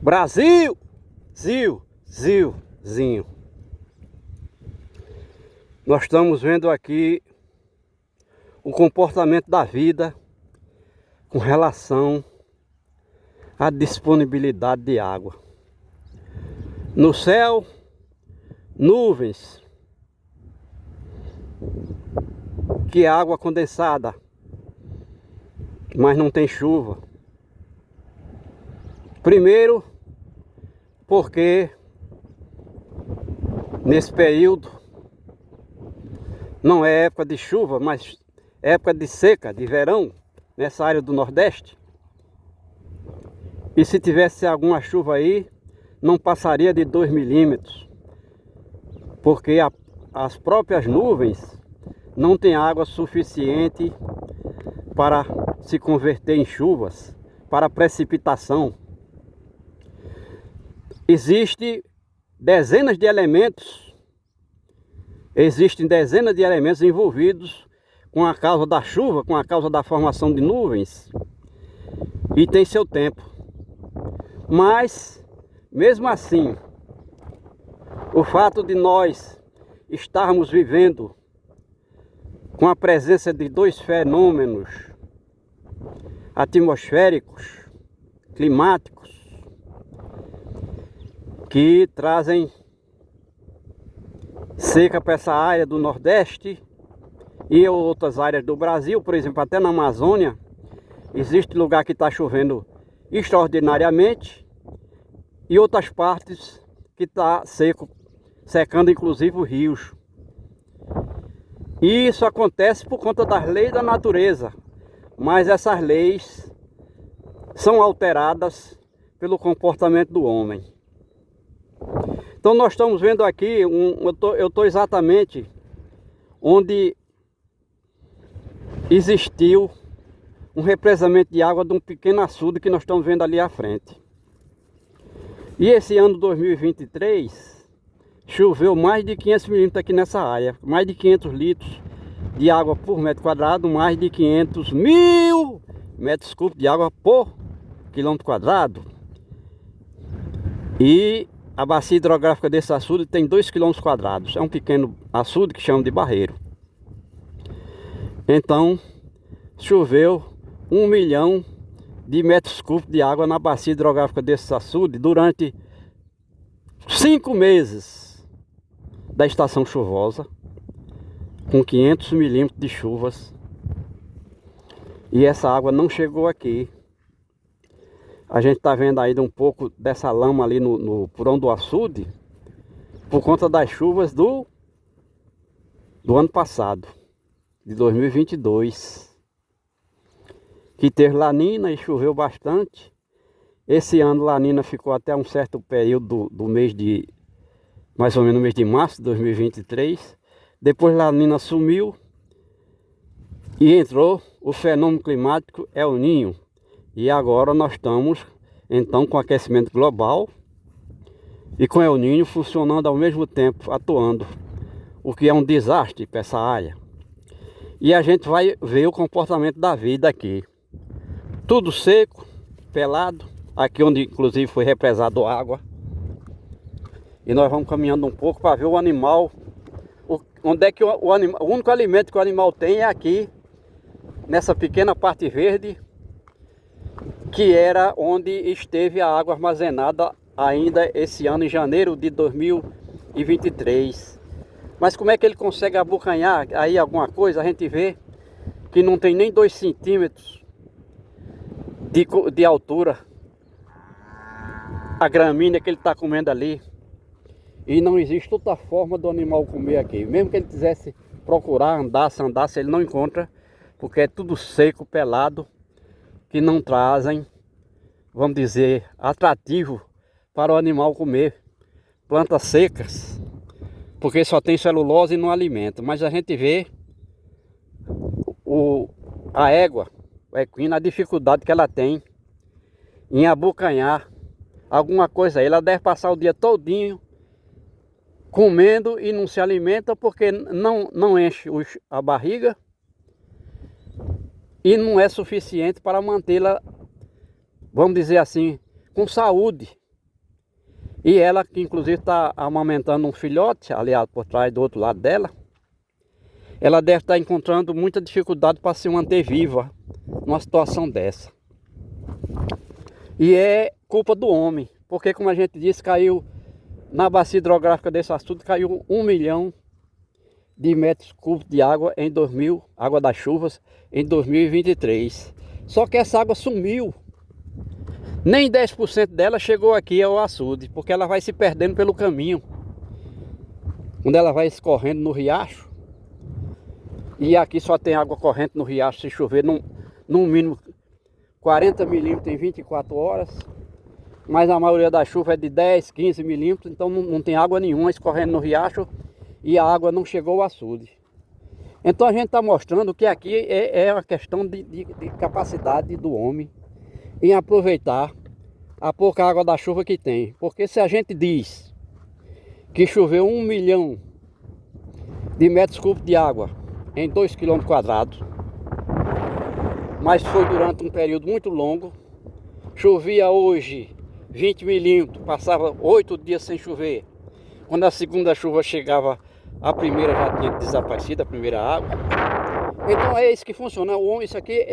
Brasil! Zilzinho. Nós estamos vendo aqui o comportamento da vida com relação à disponibilidade de água. No céu, nuvens, que é água condensada, mas não tem chuva. Primeiro, porque nesse período não é época de chuva, mas é época de seca, de verão, nessa área do Nordeste. E se tivesse alguma chuva aí, não passaria de 2 milímetros, porque as próprias nuvens não têm água suficiente para se converter em chuvas, para precipitação. Existem dezenas de elementos envolvidos com a causa da chuva, com a causa da formação de nuvens, e tem seu tempo. Mas, mesmo assim, o fato de nós estarmos vivendo com a presença de dois fenômenos atmosféricos, climáticos, que trazem seca para essa área do Nordeste e outras áreas do Brasil, por exemplo, até na Amazônia, existe lugar que está chovendo extraordinariamente e outras partes que está seco, secando inclusive os rios. E isso acontece por conta das leis da natureza, mas essas leis são alteradas pelo comportamento do homem. Então nós estamos vendo aqui, eu estou exatamente onde existiu um represamento de água de um pequeno açude que nós estamos vendo ali à frente. E esse ano 2023 choveu mais de 500 milímetros aqui nessa área, mais de 500 litros de água por metro quadrado, mais de 500 mil metros cúbicos de água por quilômetro quadrado. E a bacia hidrográfica desse açude tem 2 quilômetros quadrados. É um pequeno açude que chamam de barreiro. Então, choveu 1 milhão de metros cúbicos de água na bacia hidrográfica desse açude durante 5 meses da estação chuvosa, com 500 milímetros de chuvas. E essa água não chegou aqui. A gente está vendo ainda um pouco dessa lama ali no porão do açude, por conta das chuvas do ano passado, de 2022, que teve lanina e choveu bastante. Esse ano lanina ficou até um certo período do mês de, mais ou menos no mês de março de 2023. Depois lanina sumiu e entrou o fenômeno climático El Niño. E agora nós estamos então com aquecimento global e com El Niño funcionando ao mesmo tempo, atuando, o que é um desastre para essa área. E a gente vai ver o comportamento da vida aqui. Tudo seco, pelado, aqui onde inclusive foi represado água. E nós vamos caminhando um pouco para ver o animal. Onde é que o único alimento que o animal tem é aqui, nessa pequena parte verde, que era onde esteve a água armazenada ainda esse ano, em janeiro de 2023. Mas como é que ele consegue abocanhar aí alguma coisa? A gente vê que não tem nem 2 centímetros de altura a gramínea que ele está comendo ali. E não existe outra forma do animal comer aqui. Mesmo que ele quisesse procurar andar, se andasse, ele não encontra, porque é tudo seco, pelado, que não trazem, vamos dizer, atrativo para o animal comer. Plantas secas, porque só tem celulose e não alimenta. Mas a gente vê a égua, a equina, a dificuldade que ela tem em abocanhar alguma coisa aí. Ela deve passar o dia todinho comendo e não se alimenta, porque não enche a barriga e não é suficiente para mantê-la, vamos dizer assim, com saúde, E ela, que inclusive está amamentando um filhote, aliado por trás do outro lado dela, ela deve estar encontrando muita dificuldade para se manter viva numa situação dessa. E é culpa do homem, porque como a gente disse, caiu na bacia hidrográfica desse açude, caiu 1 milhão de metros cúbicos de água em 2000, água das chuvas, em 2023. Só que essa água sumiu. Nem 10% dela chegou aqui ao açude, porque ela vai se perdendo pelo caminho. Quando ela vai escorrendo no riacho, e aqui só tem água corrente no riacho se chover no mínimo 40 milímetros em 24 horas. Mas a maioria da chuva é de 10, 15 milímetros, então não tem água nenhuma escorrendo no riacho e a água não chegou ao açude. Então a gente está mostrando que aqui é uma questão de capacidade do homem em aproveitar a pouca água da chuva que tem. Porque se a gente diz que choveu 1 milhão de metros cúbicos de água em 2 km quadrados, mas foi durante um período muito longo, chovia hoje 20 milímetros, passava 8 dias sem chover. Quando a segunda chuva chegava, a primeira já tinha desaparecido, a primeira água. Então é isso que funciona. O homem, isso aqui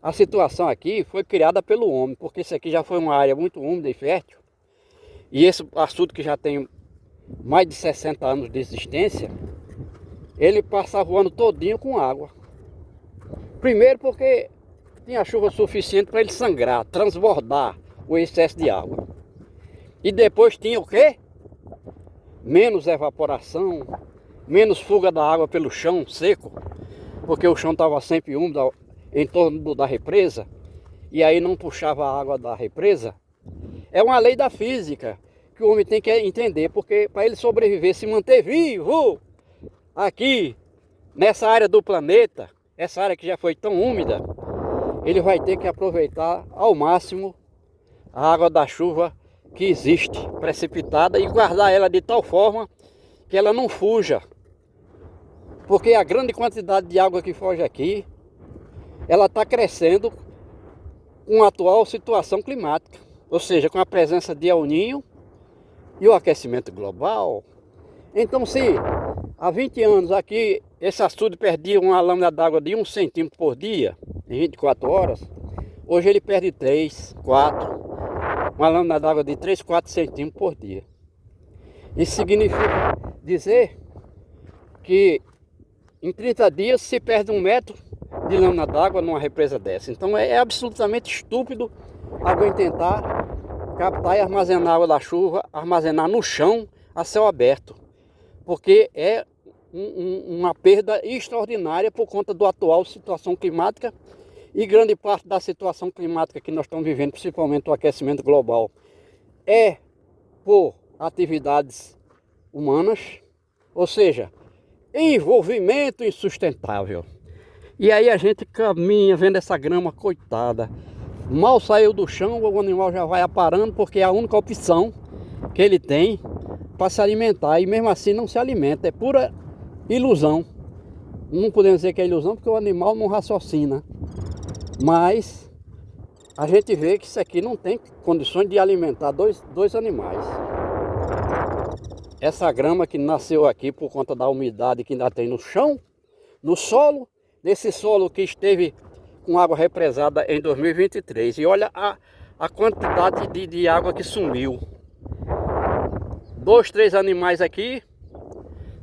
a situação aqui foi criada pelo homem, porque isso aqui já foi uma área muito úmida e fértil. E esse açude que já tem mais de 60 anos de existência, ele passava o ano todinho com água. Primeiro porque tinha chuva suficiente para ele sangrar, transbordar o excesso de água. E depois tinha o quê? Menos evaporação, menos fuga da água pelo chão seco, porque o chão estava sempre úmido em torno da represa, e aí não puxava a água da represa. É uma lei da física que o homem tem que entender, porque para ele sobreviver, se manter vivo aqui, nessa área do planeta, essa área que já foi tão úmida, ele vai ter que aproveitar ao máximo a água da chuva que existe, precipitada, e guardar ela de tal forma que ela não fuja. Porque a grande quantidade de água que foge aqui, ela está crescendo com a atual situação climática. Ou seja, com a presença de El Niño e o aquecimento global. Então, se há 20 anos aqui esse açude perdia uma lâmina d'água de 1 centímetro por dia, em 24 horas, hoje ele perde 3, 4, uma lâmina d'água de 3, 4 centímetros por dia. Isso significa dizer que em 30 dias se perde 1 metro de lâmina d'água numa represa dessa. Então é absolutamente estúpido alguém tentar captar e armazenar água da chuva, armazenar no chão a céu aberto. Porque é uma perda extraordinária por conta da atual situação climática, e grande parte da situação climática que nós estamos vivendo, principalmente o aquecimento global, é por atividades humanas, ou seja, envolvimento insustentável. E aí a gente caminha vendo essa grama, coitada, mal saiu do chão, o animal já vai aparando, porque é a única opção que ele tem para se alimentar, e mesmo assim não se alimenta, é pura ilusão. Não podemos dizer que é ilusão porque o animal não raciocina, mas a gente vê que isso aqui não tem condições de alimentar dois animais. Essa grama que nasceu aqui por conta da umidade que ainda tem no chão, no solo, nesse solo que esteve com água represada em 2023. E olha a quantidade de água que sumiu. 2, 3 animais aqui,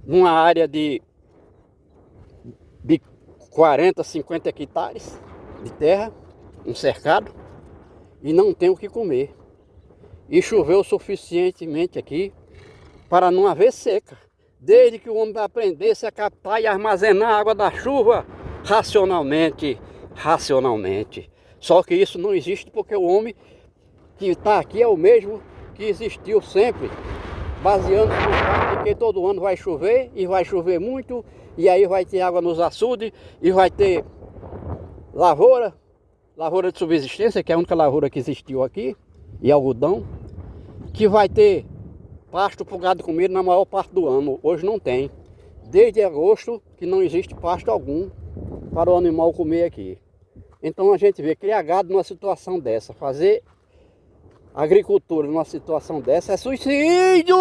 numa área de 40, 50 hectares de terra, um cercado, e não tem o que comer. E choveu suficientemente aqui para não haver seca. Desde que o homem aprendesse a captar e armazenar a água da chuva racionalmente. Só que isso não existe porque o homem que está aqui é o mesmo que existiu sempre, baseando-se no fato de que todo ano vai chover, e vai chover muito, e aí vai ter água nos açudes, e vai ter lavoura de subsistência, que é a única lavoura que existiu aqui, e algodão, que vai ter pasto para o gado comer na maior parte do ano. Hoje não tem. Desde agosto que não existe pasto algum para o animal comer aqui. Então a gente vê criar gado numa situação dessa, fazer agricultura numa situação dessa é suicídio!